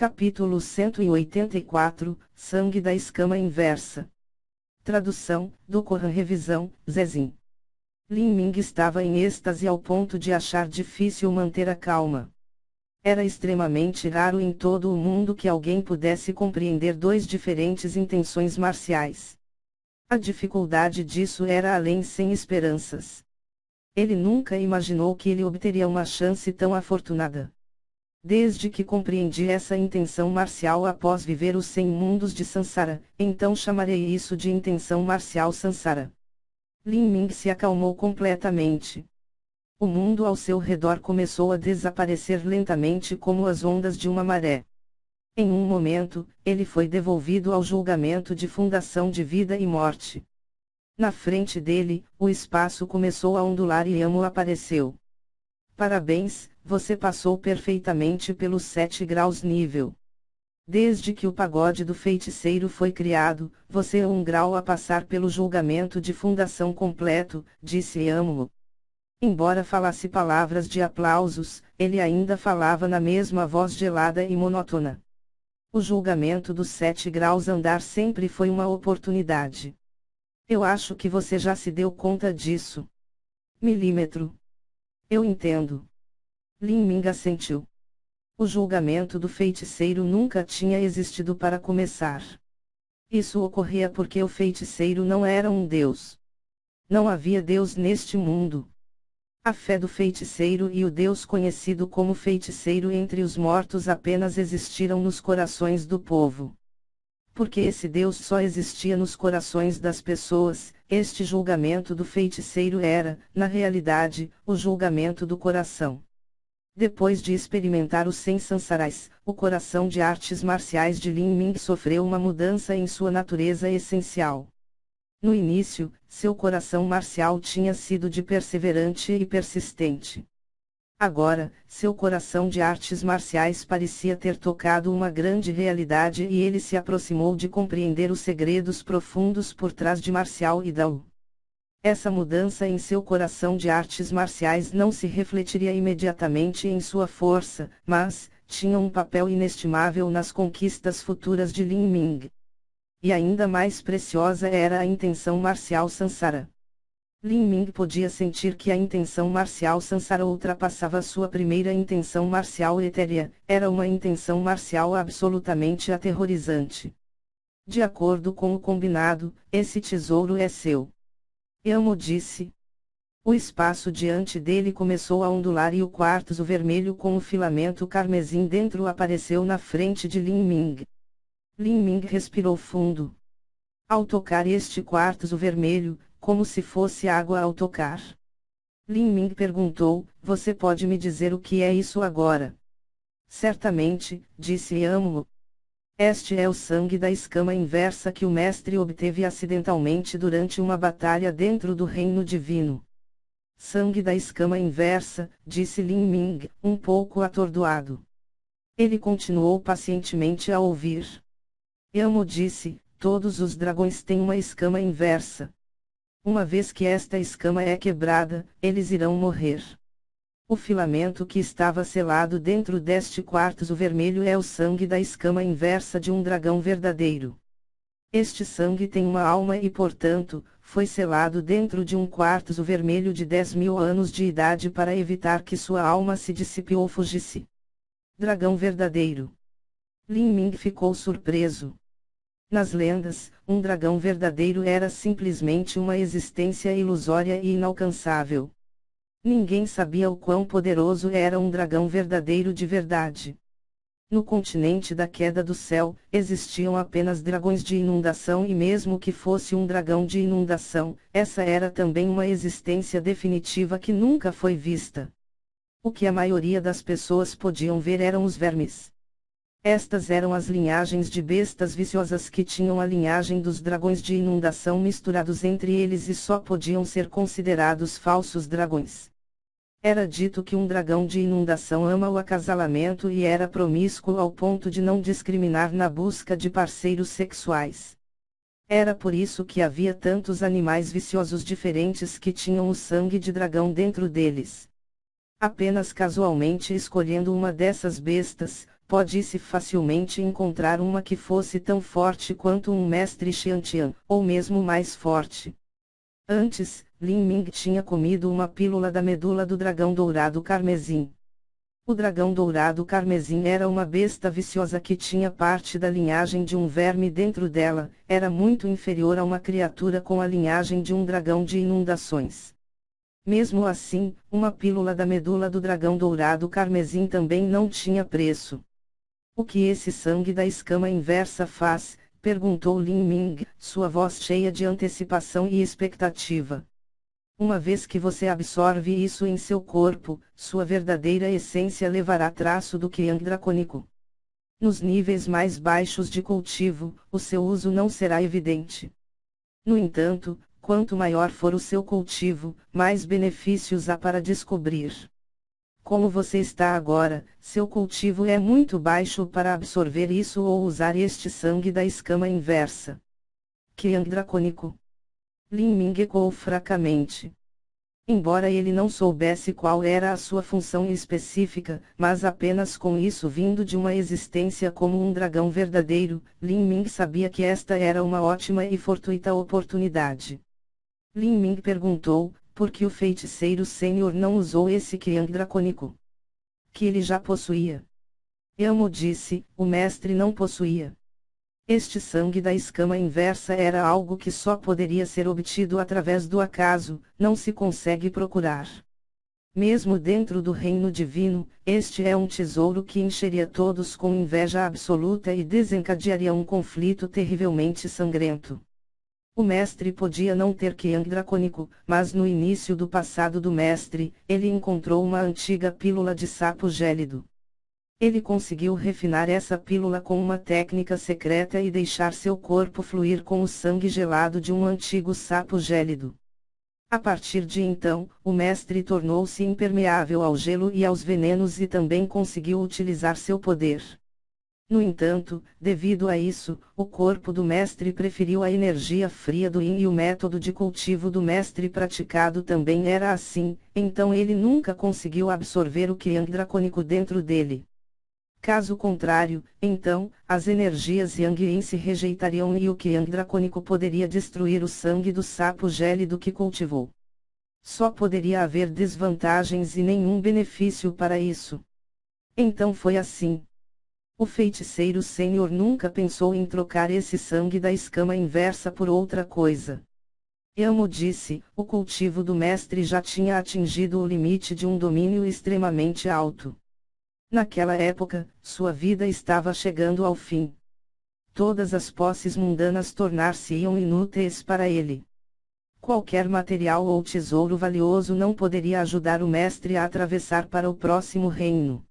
Capítulo 184, Sangue da escama inversa. Tradução, do Corã Revisão, Zezin. Lin Ming estava em êxtase ao ponto de achar difícil manter a calma. Era extremamente raro em todo o mundo que alguém pudesse compreender duas diferentes intenções marciais. A dificuldade disso era além sem esperanças. Ele nunca imaginou que ele obteria uma chance tão afortunada. Desde que compreendi essa intenção marcial após viver os 100 mundos de Sansara, então chamarei isso de intenção marcial Sansara. Lin Ming se acalmou completamente. O mundo ao seu redor começou a desaparecer lentamente como as ondas de uma maré. Em um momento, ele foi devolvido ao julgamento de fundação de vida e morte. Na frente dele, o espaço começou a ondular e Amo apareceu. Parabéns, você passou perfeitamente pelos 7 graus nível. Desde que o pagode do feiticeiro foi criado, você é 1 grau a passar pelo julgamento de fundação completo, disse Amo. Embora falasse palavras de aplausos, ele ainda falava na mesma voz gelada e monótona. O julgamento dos 7 graus andar sempre foi uma oportunidade. Eu acho que você já se deu conta disso. Milímetro. Eu entendo. Lin Ming assentiu. O julgamento do feiticeiro nunca tinha existido para começar. Isso ocorria porque o feiticeiro não era um deus. Não havia deus neste mundo. A fé do feiticeiro e o deus conhecido como feiticeiro entre os mortos apenas existiram nos corações do povo. Porque esse deus só existia nos corações das pessoas, este julgamento do feiticeiro era, na realidade, o julgamento do coração. Depois de experimentar os 100 sansarais, o coração de artes marciais de Lin Ming sofreu uma mudança em sua natureza essencial. No início, seu coração marcial tinha sido de perseverante e persistente. Agora, seu coração de artes marciais parecia ter tocado uma grande realidade e ele se aproximou de compreender os segredos profundos por trás de Marcial e Dao. Essa mudança em seu coração de artes marciais não se refletiria imediatamente em sua força, mas tinha um papel inestimável nas conquistas futuras de Lin Ming. E ainda mais preciosa era a intenção marcial Sansara. Lin Ming podia sentir que a intenção marcial Sansara ultrapassava sua primeira intenção marcial etérea, era uma intenção marcial absolutamente aterrorizante. De acordo com o combinado, esse tesouro é seu. Amo disse. O espaço diante dele começou a ondular e o quartzo vermelho com o filamento carmesim dentro apareceu na frente de Lin Ming. Lin Ming respirou fundo. Ao tocar este quartzo vermelho, como se fosse água ao tocar. Lin Ming perguntou, você pode me dizer o que é isso agora? Certamente, disse Amo. Este é o sangue da escama inversa que o mestre obteve acidentalmente durante uma batalha dentro do reino divino. Sangue da escama inversa, disse Lin Ming, um pouco atordoado. Ele continuou pacientemente a ouvir. Amo disse, todos os dragões têm uma escama inversa. Uma vez que esta escama é quebrada, eles irão morrer. O filamento que estava selado dentro deste quartzo vermelho é o sangue da escama inversa de um dragão verdadeiro. Este sangue tem uma alma e portanto, foi selado dentro de um quartzo vermelho de 10.000 anos de idade para evitar que sua alma se dissipe ou fugisse. Dragão verdadeiro. Lin Ming ficou surpreso. Nas lendas, um dragão verdadeiro era simplesmente uma existência ilusória e inalcançável. Ninguém sabia o quão poderoso era um dragão verdadeiro de verdade. No continente da queda do céu, existiam apenas dragões de inundação e mesmo que fosse um dragão de inundação, essa era também uma existência definitiva que nunca foi vista. O que a maioria das pessoas podiam ver eram os vermes. Estas eram as linhagens de bestas viciosas que tinham a linhagem dos dragões de inundação misturados entre eles e só podiam ser considerados falsos dragões. Era dito que um dragão de inundação ama o acasalamento e era promíscuo ao ponto de não discriminar na busca de parceiros sexuais. Era por isso que havia tantos animais viciosos diferentes que tinham o sangue de dragão dentro deles. Apenas casualmente escolhendo uma dessas bestas, pode-se facilmente encontrar uma que fosse tão forte quanto um mestre Xiantian, ou mesmo mais forte. Antes, Lin Ming tinha comido uma pílula da medula do dragão dourado carmesim. O dragão dourado carmesim era uma besta viciosa que tinha parte da linhagem de um verme dentro dela, era muito inferior a uma criatura com a linhagem de um dragão de inundações. Mesmo assim, uma pílula da medula do dragão dourado carmesim também não tinha preço. O que esse sangue da escama inversa faz? Perguntou Lin Ming, sua voz cheia de antecipação e expectativa. Uma vez que você absorve isso em seu corpo, sua verdadeira essência levará traço do Qiang dracônico. Nos níveis mais baixos de cultivo, o seu uso não será evidente. No entanto, quanto maior for o seu cultivo, mais benefícios há para descobrir. Como você está agora, seu cultivo é muito baixo para absorver isso ou usar este sangue da escama inversa. Qiang dracônico. Lin Ming ecoou fracamente. Embora ele não soubesse qual era a sua função específica, mas apenas com isso vindo de uma existência como um dragão verdadeiro, Lin Ming sabia que esta era uma ótima e fortuita oportunidade. Lin Ming perguntou, por que o feiticeiro sênior não usou esse Qiang dracônico? Que ele já possuía. Elmo disse, o mestre não possuía. Este sangue da escama inversa era algo que só poderia ser obtido através do acaso, não se consegue procurar. Mesmo dentro do reino divino, este é um tesouro que encheria todos com inveja absoluta e desencadearia um conflito terrivelmente sangrento. O mestre podia não ter Qiang dracônico, mas no início do passado do mestre, ele encontrou uma antiga pílula de sapo gélido. Ele conseguiu refinar essa pílula com uma técnica secreta e deixar seu corpo fluir com o sangue gelado de um antigo sapo gélido. A partir de então, o mestre tornou-se impermeável ao gelo e aos venenos e também conseguiu utilizar seu poder. No entanto, devido a isso, o corpo do mestre preferiu a energia fria do Yin e o método de cultivo do mestre praticado também era assim, então ele nunca conseguiu absorver o Qiang dracônico dentro dele. Caso contrário, então, as energias Yang Yin se rejeitariam e o Qiang dracônico poderia destruir o sangue do sapo gélido que cultivou. Só poderia haver desvantagens e nenhum benefício para isso. Então foi assim. O feiticeiro sênior nunca pensou em trocar esse sangue da escama inversa por outra coisa. Elmo disse, o cultivo do mestre já tinha atingido o limite de um domínio extremamente alto. Naquela época, sua vida estava chegando ao fim. Todas as posses mundanas tornar-se-iam inúteis para ele. Qualquer material ou tesouro valioso não poderia ajudar o mestre a atravessar para o próximo reino.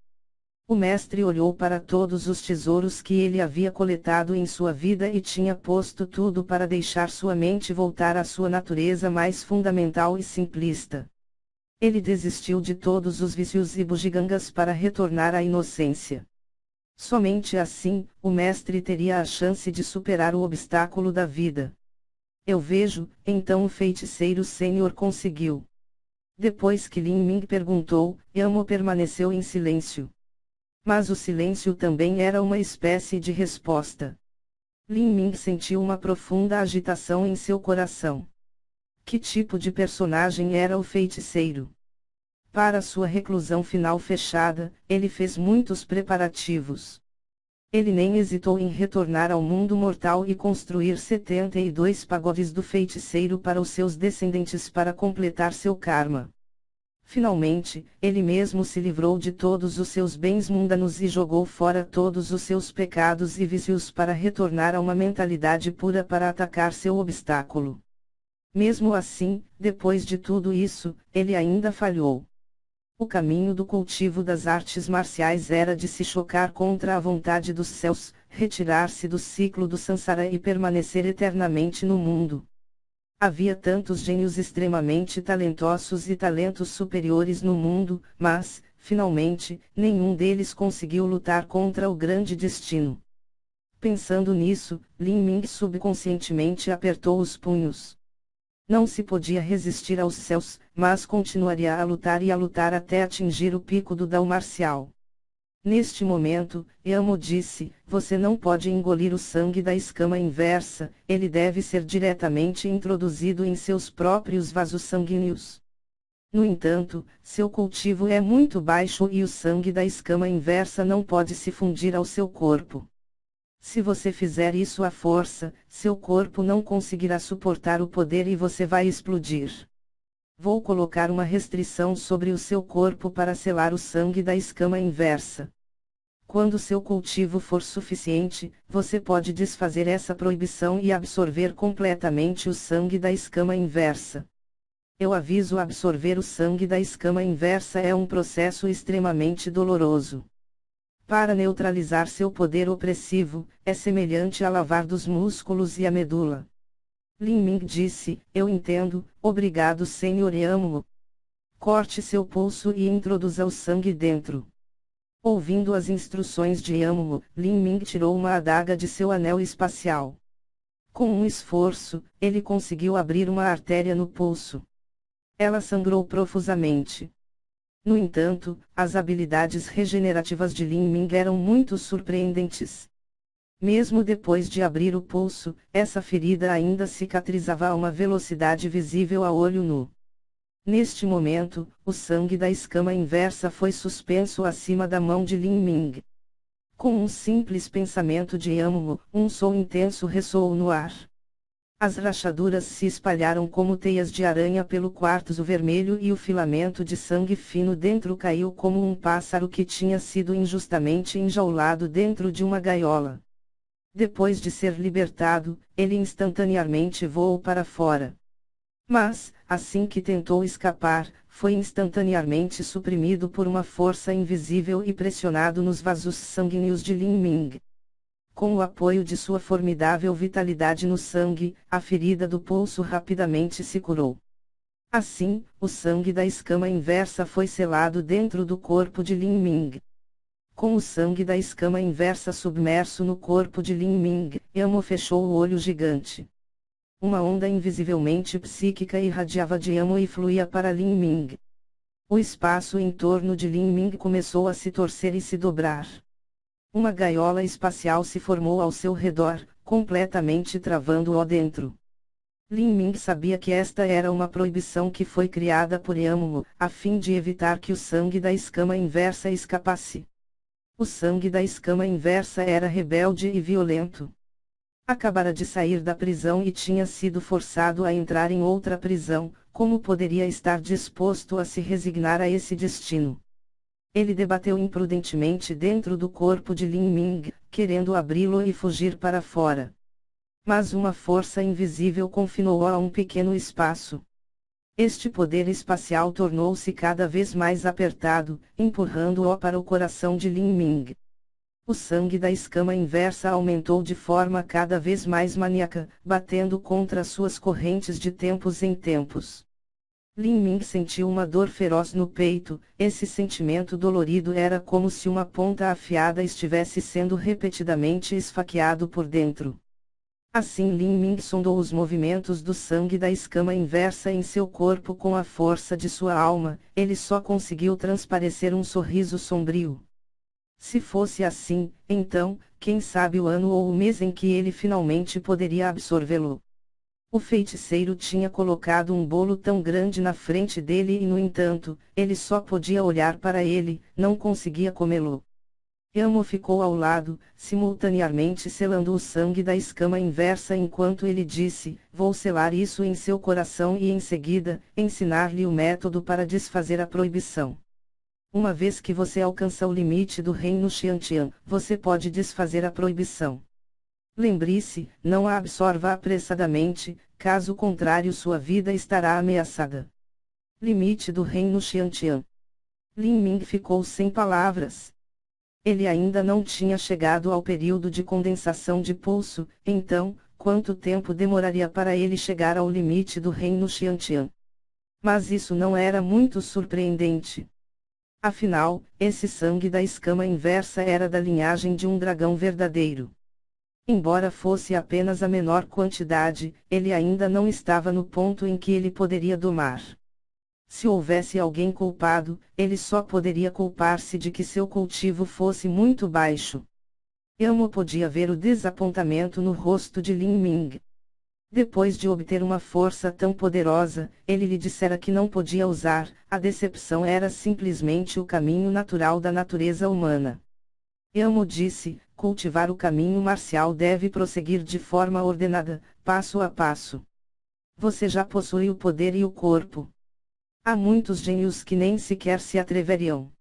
O mestre olhou para todos os tesouros que ele havia coletado em sua vida e tinha posto tudo para deixar sua mente voltar à sua natureza mais fundamental e simplista. Ele desistiu de todos os vícios e bugigangas para retornar à inocência. Somente assim, o mestre teria a chance de superar o obstáculo da vida. Eu vejo, então o feiticeiro sênior conseguiu. Depois que Lin Ming perguntou, Elmo permaneceu em silêncio. Mas o silêncio também era uma espécie de resposta. Lin Ming sentiu uma profunda agitação em seu coração. Que tipo de personagem era o feiticeiro? Para sua reclusão final fechada, ele fez muitos preparativos. Ele nem hesitou em retornar ao mundo mortal e construir 72 pagodes do feiticeiro para os seus descendentes para completar seu karma. Finalmente, ele mesmo se livrou de todos os seus bens mundanos e jogou fora todos os seus pecados e vícios para retornar a uma mentalidade pura para atacar seu obstáculo. Mesmo assim, depois de tudo isso, ele ainda falhou. O caminho do cultivo das artes marciais era de se chocar contra a vontade dos céus, retirar-se do ciclo do Sansara e permanecer eternamente no mundo. Havia tantos gênios extremamente talentosos e talentos superiores no mundo, mas, finalmente, nenhum deles conseguiu lutar contra o grande destino. Pensando nisso, Lin Ming subconscientemente apertou os punhos. Não se podia resistir aos céus, mas continuaria a lutar e a lutar até atingir o pico do Dao marcial. Neste momento, Yamo disse, você não pode engolir o sangue da escama inversa, ele deve ser diretamente introduzido em seus próprios vasos sanguíneos. No entanto, seu cultivo é muito baixo e o sangue da escama inversa não pode se fundir ao seu corpo. Se você fizer isso à força, seu corpo não conseguirá suportar o poder e você vai explodir. Vou colocar uma restrição sobre o seu corpo para selar o sangue da escama inversa. Quando seu cultivo for suficiente, você pode desfazer essa proibição e absorver completamente o sangue da escama inversa. Eu aviso, absorver o sangue da escama inversa é um processo extremamente doloroso. Para neutralizar seu poder opressivo, é semelhante a lavar dos músculos e a medula. Lin Ming disse, eu entendo, obrigado Sr. Yamo. Corte seu pulso e introduza o sangue dentro. Ouvindo as instruções de Yamo, Lin Ming tirou uma adaga de seu anel espacial. Com um esforço, ele conseguiu abrir uma artéria no pulso. Ela sangrou profusamente. No entanto, as habilidades regenerativas de Lin Ming eram muito surpreendentes. Mesmo depois de abrir o pulso, essa ferida ainda cicatrizava a uma velocidade visível a olho nu. Neste momento, o sangue da escama inversa foi suspenso acima da mão de Lin Ming. Com um simples pensamento de Yamo, um som intenso ressoou no ar. As rachaduras se espalharam como teias de aranha pelo quartzo vermelho e o filamento de sangue fino dentro caiu como um pássaro que tinha sido injustamente enjaulado dentro de uma gaiola. Depois de ser libertado, ele instantaneamente voou para fora. Mas, assim que tentou escapar, foi instantaneamente suprimido por uma força invisível e pressionado nos vasos sanguíneos de Lin Ming. Com o apoio de sua formidável vitalidade no sangue, a ferida do pulso rapidamente se curou. Assim, o sangue da escama inversa foi selado dentro do corpo de Lin Ming. Com o sangue da escama inversa submerso no corpo de Lin Ming, Yamo fechou o olho gigante. Uma onda invisivelmente psíquica irradiava de Yamo e fluía para Lin Ming. O espaço em torno de Lin Ming começou a se torcer e se dobrar. Uma gaiola espacial se formou ao seu redor, completamente travando-o dentro. Lin Ming sabia que esta era uma proibição que foi criada por Yamo, a fim de evitar que o sangue da escama inversa escapasse. O sangue da escama inversa era rebelde e violento. Acabara de sair da prisão e tinha sido forçado a entrar em outra prisão, como poderia estar disposto a se resignar a esse destino? Ele debateu imprudentemente dentro do corpo de Lin Ming, querendo abri-lo e fugir para fora. Mas uma força invisível confinou-o a um pequeno espaço. Este poder espacial tornou-se cada vez mais apertado, empurrando-o para o coração de Lin Ming. O sangue da escama inversa aumentou de forma cada vez mais maníaca, batendo contra suas correntes de tempos em tempos. Lin Ming sentiu uma dor feroz no peito, esse sentimento dolorido era como se uma ponta afiada estivesse sendo repetidamente esfaqueado por dentro. Assim Lin Ming sondou os movimentos do sangue da escama inversa em seu corpo com a força de sua alma, ele só conseguiu transparecer um sorriso sombrio. Se fosse assim, então, quem sabe o ano ou o mês em que ele finalmente poderia absorvê-lo. O feiticeiro tinha colocado um bolo tão grande na frente dele e no entanto, ele só podia olhar para ele, não conseguia comê-lo. Yamo ficou ao lado, simultaneamente selando o sangue da escama inversa enquanto ele disse, vou selar isso em seu coração e em seguida, ensinar-lhe o método para desfazer a proibição. Uma vez que você alcança o limite do reino Xiantian, você pode desfazer a proibição. Lembre-se, não a absorva apressadamente, caso contrário sua vida estará ameaçada. Limite do reino Xiantian. Lin Ming ficou sem palavras. Ele ainda não tinha chegado ao período de condensação de pulso, então, quanto tempo demoraria para ele chegar ao limite do reino Xiantian? Mas isso não era muito surpreendente. Afinal, esse sangue da escama inversa era da linhagem de um dragão verdadeiro. Embora fosse apenas a menor quantidade, ele ainda não estava no ponto em que ele poderia domar. Se houvesse alguém culpado, ele só poderia culpar-se de que seu cultivo fosse muito baixo. Yamo podia ver o desapontamento no rosto de Lin Ming. Depois de obter uma força tão poderosa, ele lhe dissera que não podia usar, a decepção era simplesmente o caminho natural da natureza humana. Yamo disse, cultivar o caminho marcial deve prosseguir de forma ordenada, passo a passo. Você já possui o poder e o corpo. Há muitos gênios que nem sequer se atreveriam.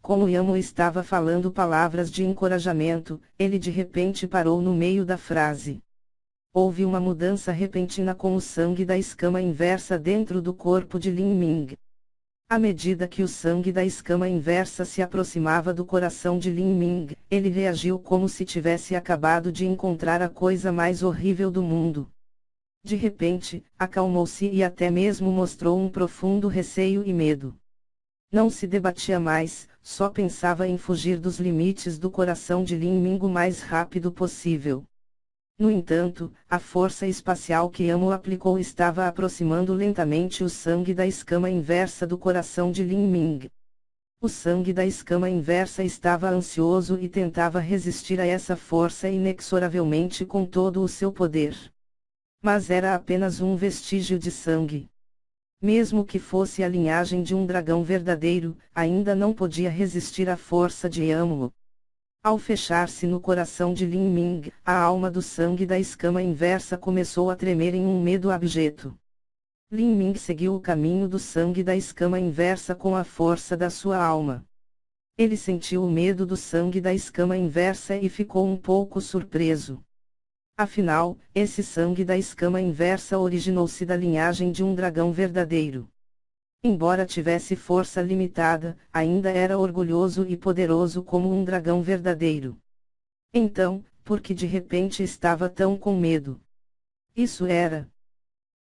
Como Yamo estava falando palavras de encorajamento, ele de repente parou no meio da frase. Houve uma mudança repentina com o sangue da escama inversa dentro do corpo de Lin Ming. À medida que o sangue da escama inversa se aproximava do coração de Lin Ming, ele reagiu como se tivesse acabado de encontrar a coisa mais horrível do mundo. De repente, acalmou-se e até mesmo mostrou um profundo receio e medo. Não se debatia mais, só pensava em fugir dos limites do coração de Lin Ming o mais rápido possível. No entanto, a força espacial que Yamo aplicou estava aproximando lentamente o sangue da escama inversa do coração de Lin Ming. O sangue da escama inversa estava ansioso e tentava resistir a essa força inexoravelmente com todo o seu poder. Mas era apenas um vestígio de sangue. Mesmo que fosse a linhagem de um dragão verdadeiro, ainda não podia resistir à força de Yamo. Ao fechar-se no coração de Lin Ming, a alma do sangue da escama inversa começou a tremer em um medo abjeto. Lin Ming seguiu o caminho do sangue da escama inversa com a força da sua alma. Ele sentiu o medo do sangue da escama inversa e ficou um pouco surpreso. Afinal, esse sangue da escama inversa originou-se da linhagem de um dragão verdadeiro. Embora tivesse força limitada, ainda era orgulhoso e poderoso como um dragão verdadeiro. Então, por que de repente estava tão com medo? Isso era